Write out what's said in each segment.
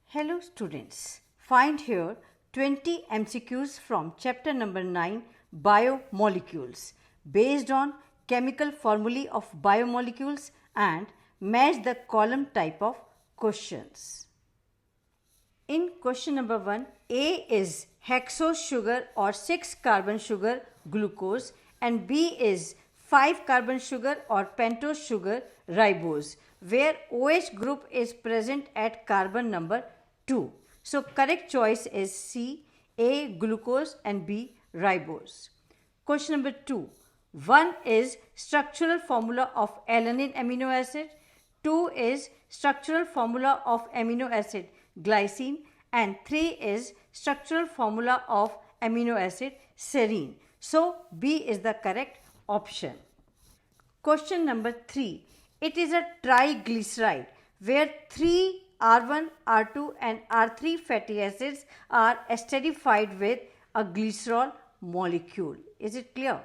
Hello students, find here 20 MCQs from chapter number 9 Biomolecules based on chemical formulae of biomolecules and match the column type of questions. In question number 1, A is hexose sugar or 6 carbon sugar glucose and B is 5 carbon sugar or pentose sugar ribose, where OH group is present at carbon number 2. So correct choice is C, A glucose and B ribose. Question number 2. 1 is structural formula of alanine amino acid, 2 is structural formula of amino acid glycine and 3 is structural formula of amino acid serine. So B is the correct option. Question number 3. It is a triglyceride where 3 R1, R2 and R3 fatty acids are esterified with a glycerol molecule. Is it clear?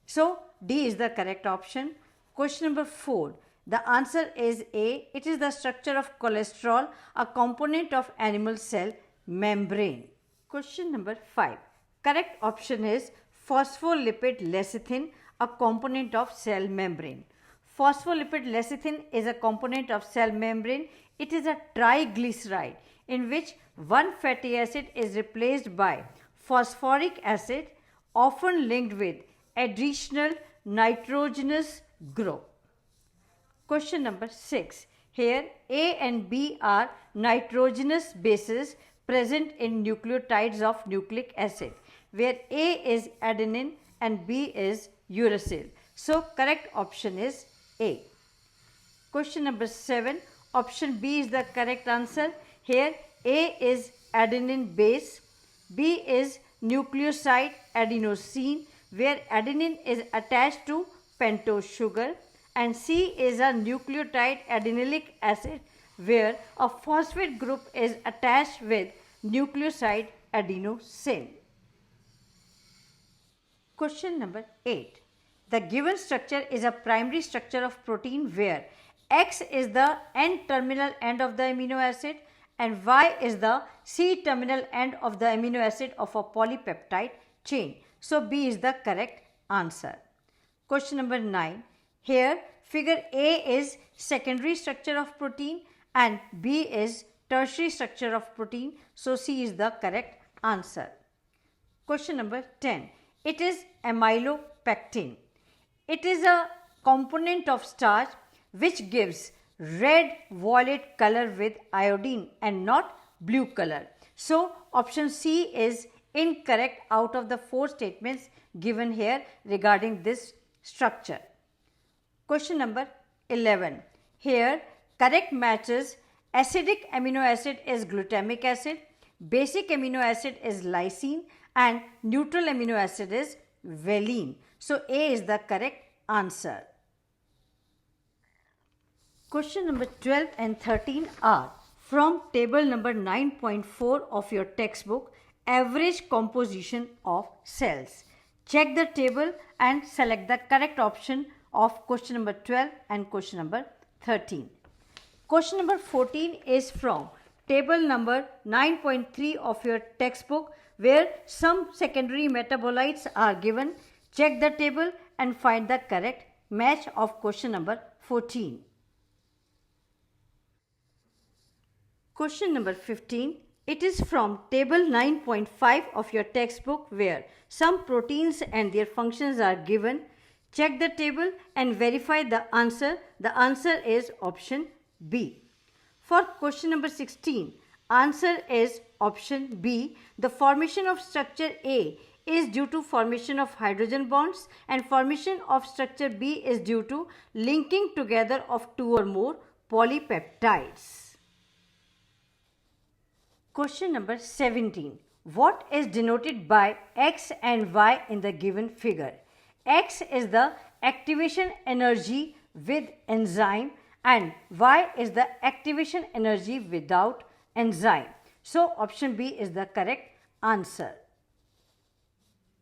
So D is the correct option. Question number 4. The answer is A. It is the structure of cholesterol, a component of animal cell membrane. Question number 5. Correct option is phospholipid lecithin, a component of cell membrane. Phospholipid lecithin is a component of cell membrane. It is a triglyceride in which one fatty acid is replaced by phosphoric acid, often linked with additional nitrogenous group. Question number 6. Here A and B are nitrogenous bases present in nucleotides of nucleic acid, where A is adenine and B is uracil. So correct option is A. Question number 7. Option B is the correct answer. Here A is adenine base, B is nucleoside adenosine, where adenine is attached to pentose sugar, and C is a nucleotide adenylic acid where a phosphate group is attached with nucleoside adenosine. Question number 8. The given structure is a primary structure of protein where X is the N-terminal end of the amino acid and Y is the C-terminal end of the amino acid of a polypeptide chain. So B is the correct answer. Question number 9. Here figure A is secondary structure of protein and B is tertiary structure of protein. So C is the correct answer. Question number 10. It is amylopectin. It is a component of starch which gives red violet color with iodine and not blue color. So option C is incorrect out of the 4 statements given here regarding this structure. Question number 11. Here correct matches acidic amino acid is glutamic acid, basic amino acid is lysine and neutral amino acid is valine. So A is the correct answer. Question number 12 and 13 are from table number 9.4 of your textbook, average composition of cells. Check the table and select the correct option of question number 12 and question number 13. Question number 14 is from table number 9.3 of your textbook where some secondary metabolites are given. Check the table and find the correct match of question number 14. Question number 15. It is from table 9.5 of your textbook where some proteins and their functions are given. Check the table and verify the answer. The answer is option B. For question number 16, answer is option B. The formation of structure A is due to formation of hydrogen bonds and formation of structure B is due to linking together of 2 or more polypeptides. Question number 17. What is denoted by X and Y in the given figure? X is the activation energy with enzyme and Y is the activation energy without enzyme. So option B is the correct answer.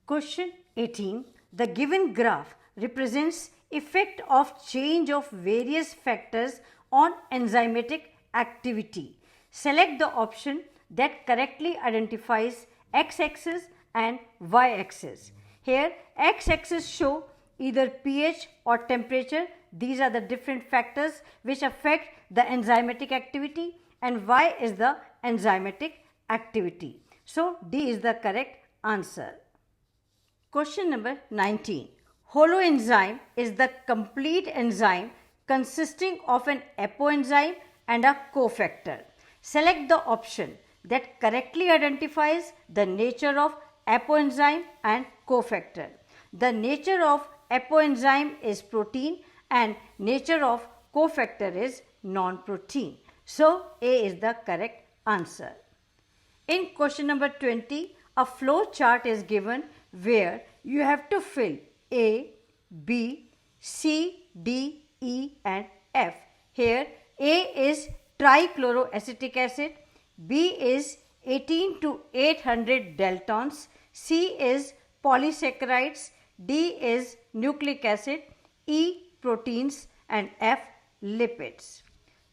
Question 18. The given graph represents effect of change of various factors on enzymatic activity. Select the option that correctly identifies x-axis and y-axis. Here x-axis show either pH or temperature. These are the different factors which affect the enzymatic activity, and y is the enzymatic activity. So D is the correct answer. Question number 19. Holoenzyme is the complete enzyme consisting of an apoenzyme and a cofactor. Select the option that correctly identifies the nature of apoenzyme and cofactor. The nature of apoenzyme is protein and nature of cofactor is non-protein. So A is the correct answer. In question number 20, a flow chart is given where you have to fill A, B, C, D, E and F. Here A is trichloroacetic acid, B is 18 to 800 daltons, C is polysaccharides, D is nucleic acid, E proteins and F lipids.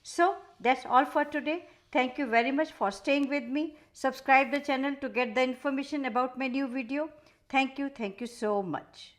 So that's all for today. Thank you very much for staying with me. Subscribe the channel to get the information about my new video. Thank you so much.